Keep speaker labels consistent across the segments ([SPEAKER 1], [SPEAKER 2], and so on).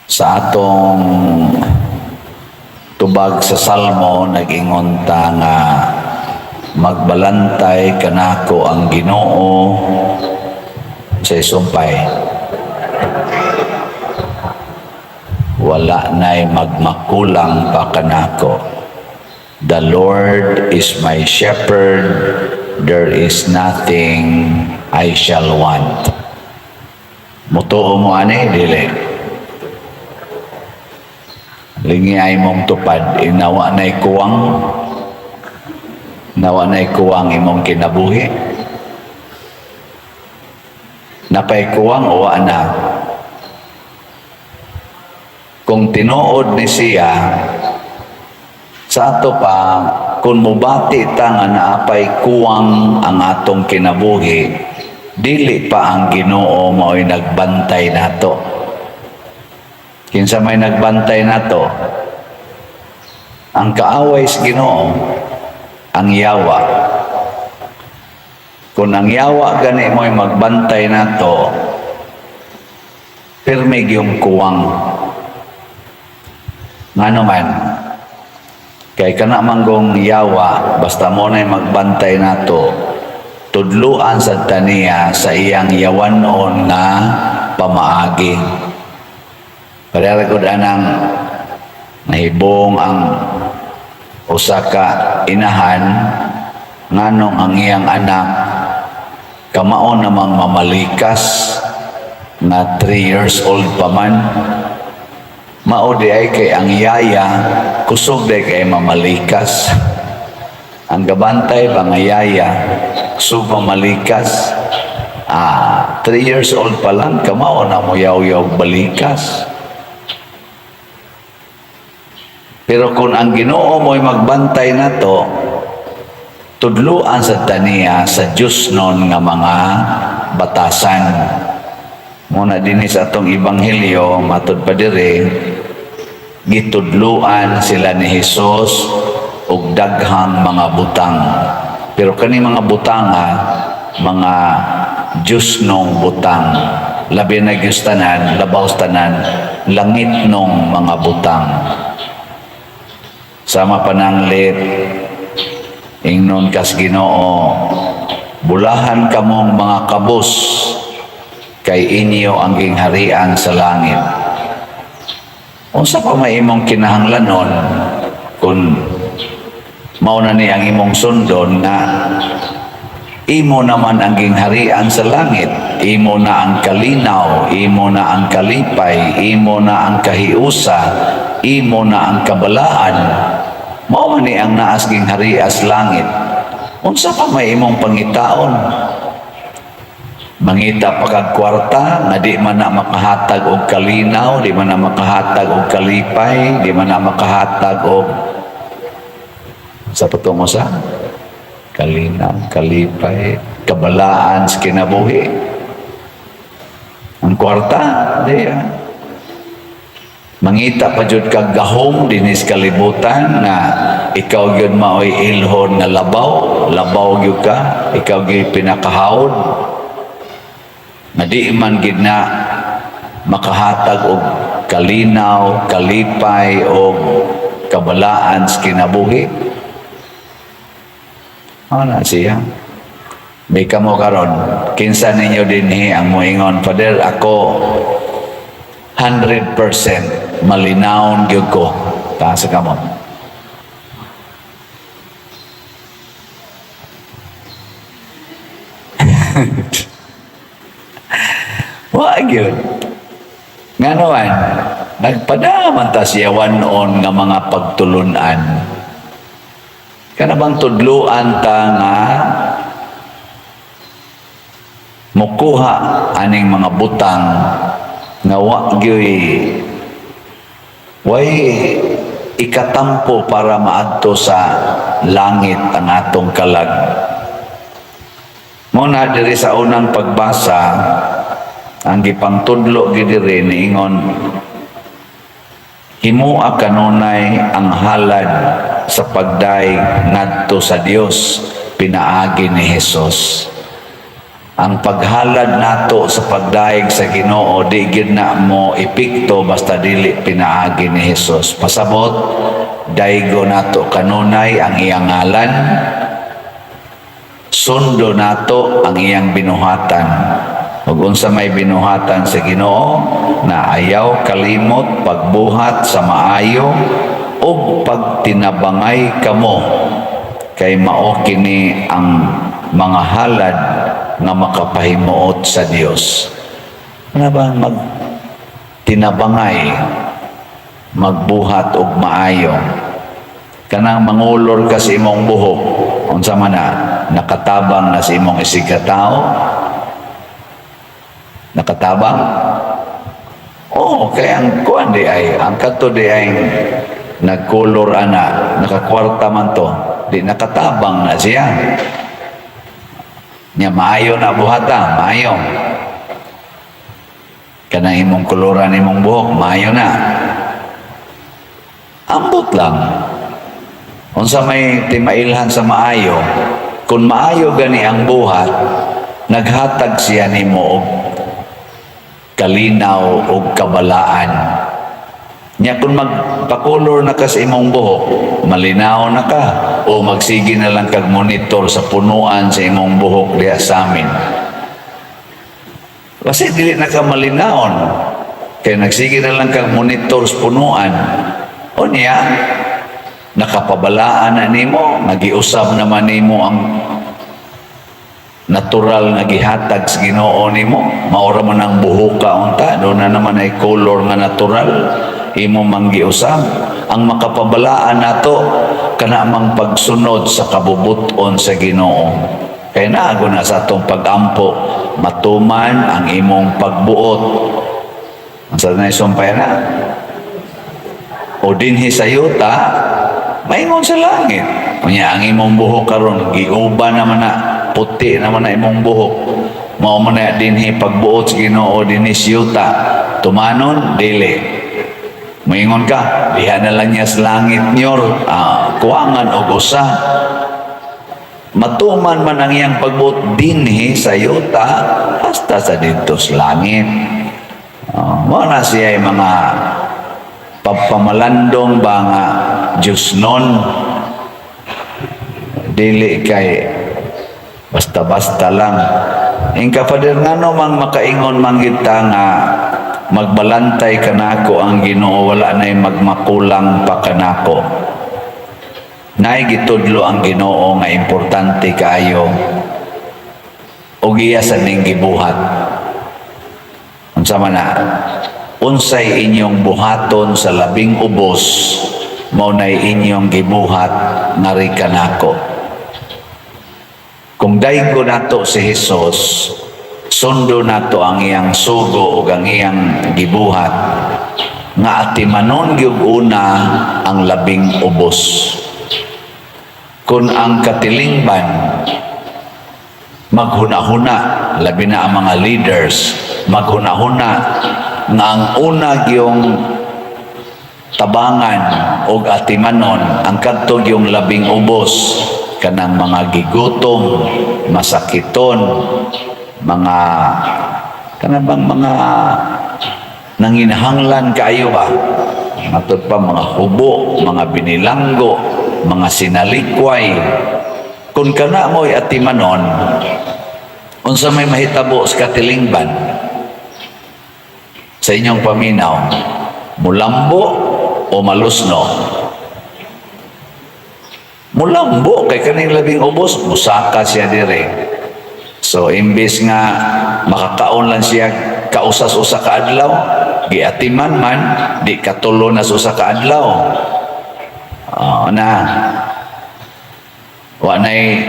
[SPEAKER 1] Sa atong tubag sa Salmo, nag-ingon ta nga magbalantay kanako ang Ginoo sa isumpay. Wala na'y magmakulang pa kanako. The Lord is my shepherd, there is nothing I shall want. Mutuo mo ani, dili. Lingi ay mong tupad, inawa na'y kuwang, nawa na'y kuwang imong kinabuhi. Napay kuwang o na. Kung tinuod ni siya, sa ato pa, kung mubati ta nga naapay kuwang ang atong kinabuhi, dili pa ang Ginoo mao'y nagbantay nato. Kinsa may nagbantay nato, ang kaaway sa Ginoo, ang yawa. Kung ang yawa gani mo'y magbantay nato, pirmig yung kuwang. Ngano man, kay kana manggong yawa, basta mo na'y magbantay nato, tudluan sa taniya sa iyang yawanon nga pamaagi. Padalagod anang nahibong ang usa ka inahan nganong ang iyang anak kamao namang mamalikas na 3 years old pa man. Mao di ay kay ang yaya kusog di kay mamalikas. Ang gabantay ba nga yaya kusog mamalikas. 3 years old pa lang kamao na mo yaw-yaw balikas. Pero kung ang Ginoo mo'y magbantay na to, tudluan sa taniya sa Diyos nun nga mga batasan. Muna din sa atong Ebanghelyo, matud pa dire, gitudluan sila ni Jesus og daghang mga butang. Pero kani mga butang mga Diyos nung butang. Labi na Diyos tanan, labaw tanan, langit nung mga butang. Sama pananglit, ingnon kas Ginoo, bulahan kamong mga kabos, kay inyo ang gingharian sa langit. Unsa pa may imong kinahanglanon, kung mauna ni ang imong sundon na imo naman ang gingharian sa langit, imo na ang kalinaw, imo na ang kalipay, imo na ang kahiusa, imo na ang kabalaan, mao ni ang naas gingharian sa langit. Unsa pa may imong pangitaon? Mangita pa kag kwarta nga di man na makahatag og kalinaw, di man na makahatag og kalipay, di man na makahatag og sa patungo sa kalinaw, kalipay, kabalaan sa kinabuhi. Ang kwarta, di mangita pa jud kag gahom dinis kalibutan na ikaw gyud maoy ilhon nga labaw gyud ka, ikaw gyud pinakahawd. Na di man gid na makahatag og kalinaw, kalipay o kabalaan sa kinabuhi. Ano siya? May kamo karon, kinsa ninyo dinhi ang moingon, Father, ako 100% malinawon gyud ko. Taas sa kamot. Wag yun. Nga naman, nagpadaman ta siya wanon nga mga pagtulunan. Kana bang tudluan ta nga mukuha aning mga butang nga way ikatampo para maadto sa langit ang atong kalag. Muna diri sa unang pagbasa, ang gipangtudlo gidiri niingon, himua kanunay ang halad sa pagdaig ngadto sa Dios pinaagi ni Jesus. ang paghalad nato sa pagdaig sa Ginoo di gid na mo epekto basta dili pinaagi ni Hesus. Pasabot daigo nato kanunay ang iyang ngalan, sundo nato ang iyang binuhatan. Ug unsa may binuhatan sa Ginoo na ayaw kalimot pagbuhat sa maayo ug pagtinabangay kamo, kay mao kini ang mga halad nga makapahimuot sa Dios. Ano ba magtinabangay, magbuhat og maayo? Kanang mangulor ka sa imong buhok, unsa man na nakatabang na sa imong isigkatao? Nakatabang? Oo, kaya ang kuan di ay, ang kato di ay nagkulor ana, nakakwarta man to, di nakatabang na siya. Nya maayo na buhata, maayo. Kanang imong kuluran imong buhok, maayo na. Ambot lang. Unsa may timailhan sa maayo, kung maayo gani ang buhat, naghatag siya nimo og kalinaw og kabalaan. Nya kung magpakulor na ka sa imong buhok, malinaw na ka, o magsige na lang kag monitor sa punuan sa imong buhok diha sa amin. Kasi dili na ka malinawon, kaya nagsige na lang kag monitor sa punuan. O niya, nakapabalaan na nimo, nagiusab naman nimo ang natural nga gihatag sa Ginoo nimo. Maura man ang buhoka unta, do na naman ay color nga natural imo manggiusab. Ang makapabalaan nato kana mang pagsunod sa kabubuton sa Ginoo. Kaya naago na sa atong pagampo, matuman ang imong pagbuot. Ang sa na isumpay na, o dinhi sa yuta, maingon sa langit. Kunya ang imong buhok karon giuban naman na, puti naman na imong buhok. Mao man na dinhi pagbuot sa Ginoo dinhi sa yuta. Tumanon dili. Maingon ka, diha na lang niya sa langit nyor, kuwangan o usa. Matuman man ang iyang pagbuot dinhi sa yuta, hasta sa dito sa langit. Mga siya ay mga pagpamalandong ba nga Diyos nun. Dili kay basta-basta lang. Ang kapader nga no mang makaingon manggita nga magbalantay kanako ang Ginoo, wala na'y magmakulang pa kanako. Na'y gitudlo ang Ginoo nga importante kaayo o iya sa ning gibuhat. Unsa man na, unsay inyong buhaton sa labing ubos, mao nay inyong gibuhat ngari kanako. Kung daygo nato si Hesus, sundo nato ang iyang sugo o ang iyang gibuhat nga atimanon gyud una ang labing ubos. Kung ang katilingban maghuna-huna, labi na ang mga leaders maghuna-huna nga ang una gyung tabangan o atimanon ang kadto gyung labing ubos, kanang mga gigutom, masakiton, mga kanang mga nanginhanglan kaayo ba, matod pa mga hubo, mga binilanggo, mga sinalikway. Kung kana mo'y atimanon, unsa may mahitabo sa katilingban sa inyong paminaw, mulambo o malusno? Mulambo kay kaning labing ubos, musaka siya dire. So imbes nga makakaon lang siya kausas-usa ka adlaw, giatiman man di katulo na sa usa ka adlaw. Na wa nay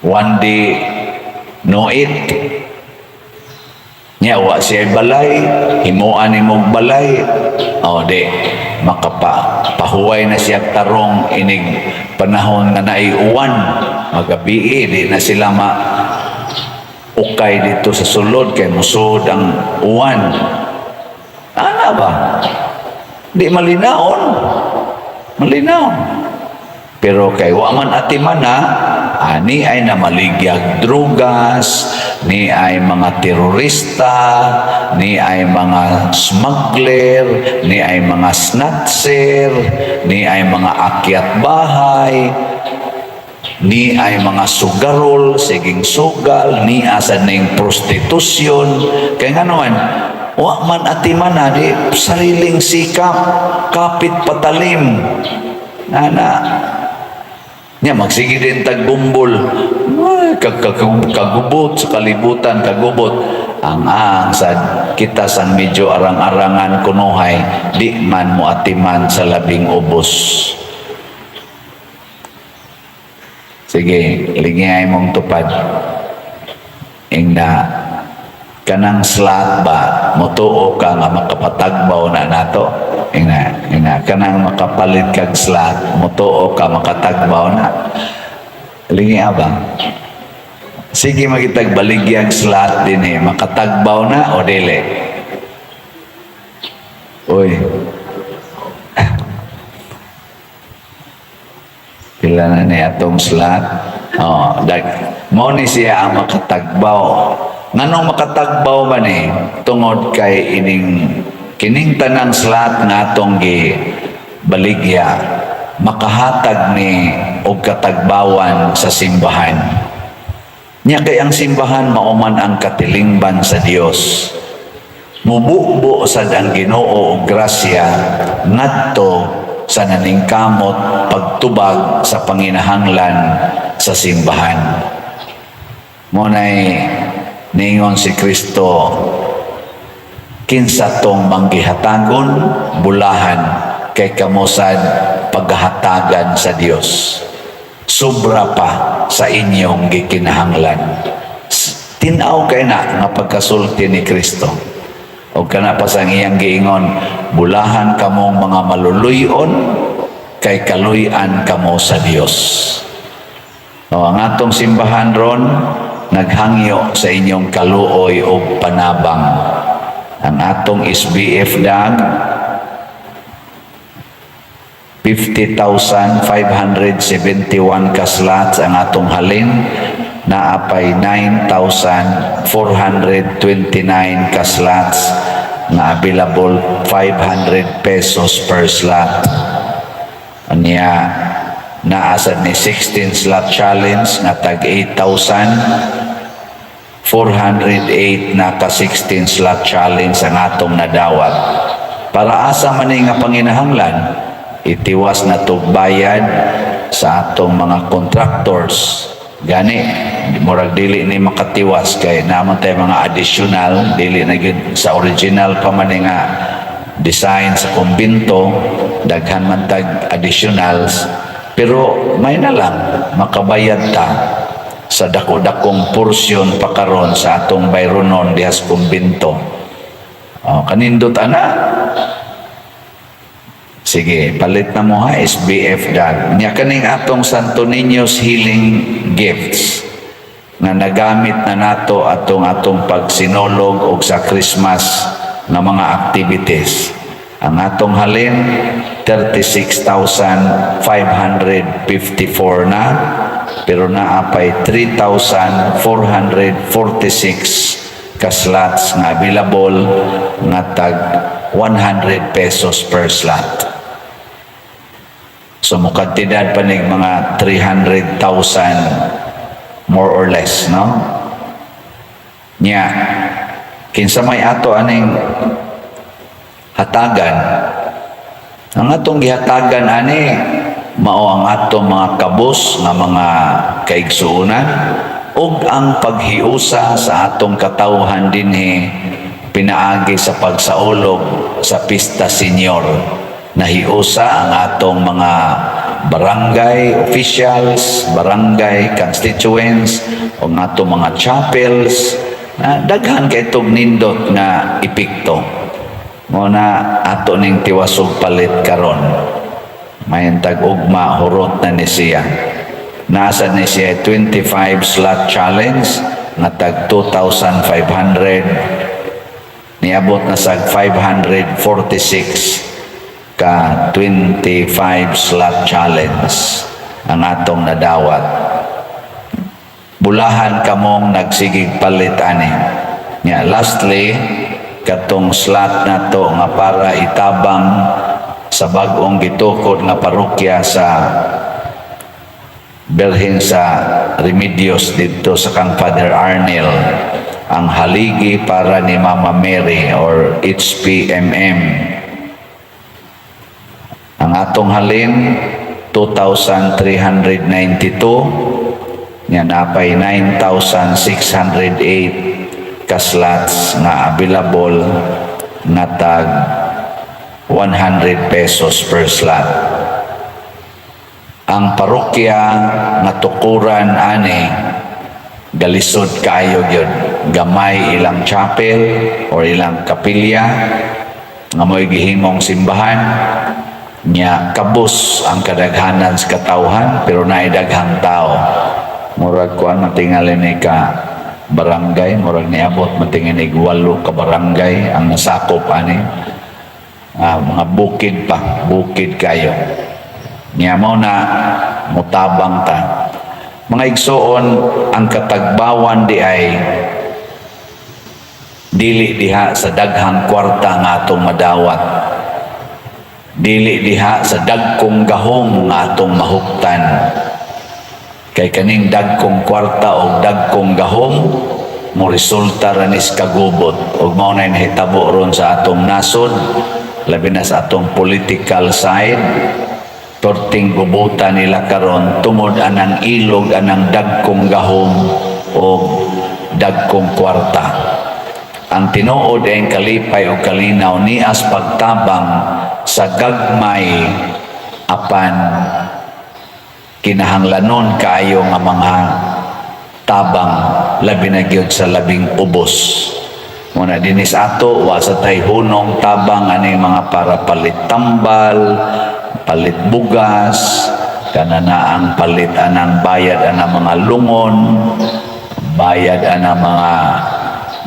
[SPEAKER 1] one day no eat. Nya wa siya balay, himuan imong balay, di makapahuway na siya tarong inig panahon nga naiuwan, magabi di na sila ukay dito sa sulod kay musod ang uwan. Ana ba? Di malinaon. Malinaon. Pero kay wa man atiman na, ani ay namaligyag drugas, ni ay mga terorista, ni ay mga smuggler, ni ay mga snatcher, ni ay mga akyat bahay, ni ay mga sugarol, siging sugal, ni asa ning prostitusyon. Kaya nga naman, wa man atiman na di sariling sikap, kapit patalim. Nana, niya magsige din tagbumbol. Ay, kagubot sa kalibutan, kagubot. Ang sad kita sang medyo arang-arangan kunuhay, di man mo atiman sa labing ubos. Sige, ligay mong tupad. Ingna, kanang slat ba, mutuo ka nga makapatagbaw na nato. Ingna, kanang makapalit kag slat, mutuo ka makatagbaw na. Ligay ba? Sige, magitag baligyang slat din makatagbaw na o dili? Uy. Pila na niya atong slat. Mo ni siya ang makatagbaw. Nganong makatagbaw ba ni? Tungod kay kining tanang slat nga atong baligya, makahatag ni og katagbawan sa simbahan. Nya kay ang simbahan mauman ang katilingban sa Dios. Mububo sad ang Ginoo og grasya ngadto sa naningkamot pagtubag sa panginahanglan sa simbahan. Munay ningon si Kristo, kinsa tong manggihatagon bulahan kay kamosad paghahatagan sa Dios. Sobra pa sa inyong gikinahanglan. Tinaw kay na nga pagkasulti ni Kristo. O kana pa sang iyang giingon, bulahan kamong mga maluluyon kay kaluy-an kamo sa Dios. Ang atong simbahan ron naghangyo sa inyong kaluoy o panabang. Ang atong SBF dag 50,571 kaslats ang atong halin, naapay 9,429 kaslats na available 500 pesos per slot. Anya naasad ni 16 slot challenge na tag 8,408 na ka 16 slot challenge ang atong nadawat. Para asa man nga panginahanglan, itiwas na tugbayad sa atong mga contractors. Gani, murag dili ni makatiwas kay naman tayo mga additional, dili na yun sa original pa man nga design sa kumbinto, daghan man tag additionals, pero may na lang makabayad ta sa dako-dakong porsyon pa karon sa atong bayronon dihas kumbinto. Kanindot ana. Sige, palit na mo ha, SBF dag. Nya kaning atong Santo Niño's Healing Gifts na nagamit na nato atong pagsinolog og sa Christmas na mga activities. Ang atong halin 36,554 na, pero naapay 3,446 ka slots nga available nga tag 100 pesos per slot. So mukantidad pa ning mga 300,000 more or less, no? Nya, kinsa may ato aning hatagan. Ang atong gihatagan ani mao ang atong mga kabos nga mga kaigsuonan ug ang paghiusa sa atong katawhan dinhi pinaagi sa pagsaulog sa Pista Senior. Nahiusa ang atong mga barangay officials, barangay constituents, o ang atong mga chapels, na daghan kay itong nindot nga epekto. Muna ato ning tiwasog palit karon. Mayon tag-ugma hurot na ni siya. Nasa ni siya 25 slot challenge na tag 2,500. Niabot na sa 546 ka 25 slot challenge ang atong nadawat. bulahan kamong nagsigig palit ani. Nya lastly katong slot nato nga para itabang sa bag-ong gitukod nga parokya sa Birhen sa Remedios dito sa kang Father Arnel, ang haligi para ni Mama Mary or HPMM. Ang atong halin 2,392, yan apay 9,608 ka slots nga available nga tag 100 pesos per slot. Ang parokya nga tukuran ani galisod kayo gyud, gamay ilang chapel or ilang kapilya nga mo'y gihimong simbahan, nya kabus ang kadaghanan sa katawhan pero naay daghang tao. Murag kuan matingali ni ka barangay, murag niabot matingali 8 ka barangay ang nasakop ani. Mga bukid pa, bukid kayo. Nya mo na mutabang ta. Mga igsoon, ang katagbawan di ay dili diha sa daghang kwarta nga atong madawat. Dili diha sa dagkong gahong nga atong mahuktan. Kay kaning dagkong kwarta o dagkong gahong mo resulta ranis kagubot ug mao na nahitabo ron sa atong nasod, labi na sa atong political side. Torting gubutan nila karon tungod anang ilog anang dagkong gahom o dagkong kwarta. Ang tinuod ay kalipay o kalinaw nias pagtabang sa gagmay apan kinahanglanon kaayo nga mga tabang labi na gyud sa labing ubos. Muna dinis ato wa sa tayhunong tabang ani mga para palit tambal, palit bugas, kanana ang palit anang bayad anang mga lungon, bayad anang mga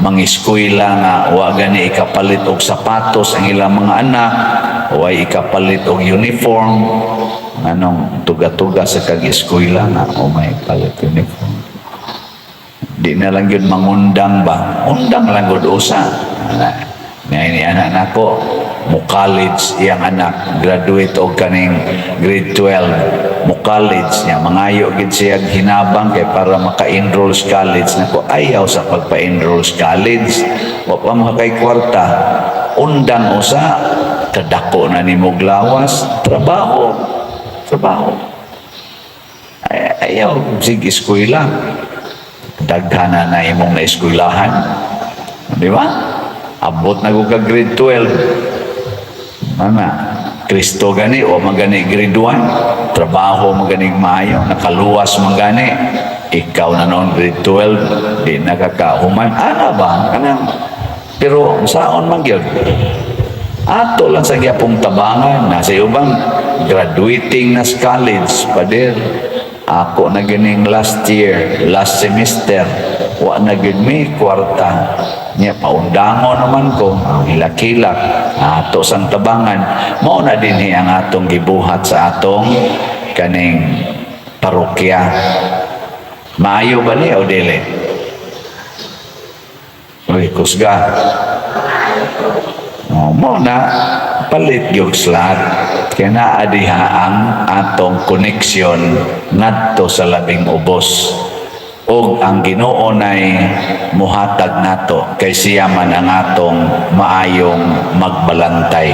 [SPEAKER 1] mangiskwela nga wa gani ikapalit og sapatos ang ilang mga anak, wa ikapalit og uniform, anong tuga-tuga sa kag-eskwela nga o may palit uniform. Di na lang yun mangundang ba? Undang lang yun usa. Ngayon ni anak nako, mo college iyang anak, graduate o kaning grade 12, mo college niya, mangayo gid siya hinabang kay para maka-enroll sa college. Nako, ayaw sa pagpa-enroll sa college. Wa pa mga kay kwarta. Undang usa, kadako na ni mo glawas, trabaho. Ayaw, sige eskwela. Daghana na imong na-eskwelahan. Di ba? Abot na ko ka grade 12. Mama, Kristo gani o magani grade 1. Trabaho magani maayo. Nakaluwas magani. Ikaw na noon grade 12. Di nakakahuman. Ana ba? Kanang. Pero saon man yun? Ato lang sa gyapong tabangan. Nasa ubang graduating na sa college. Pader. Ako na ganing last year, last semester, wa na gid mi kwarta. Nya paundango naman ko, hilak-hilak, ato sang tabangan. Mao na dinhi ang atong gibuhat sa atong kaning parokya. Maayo ba ni o dili? Uy, kusga. Mo na palit yung slot kaya naadiha ang atong koneksyon ngadto sa labing ubos og ang Ginoo nay muhatag nato kay siya man ang atong maayong magbalantay.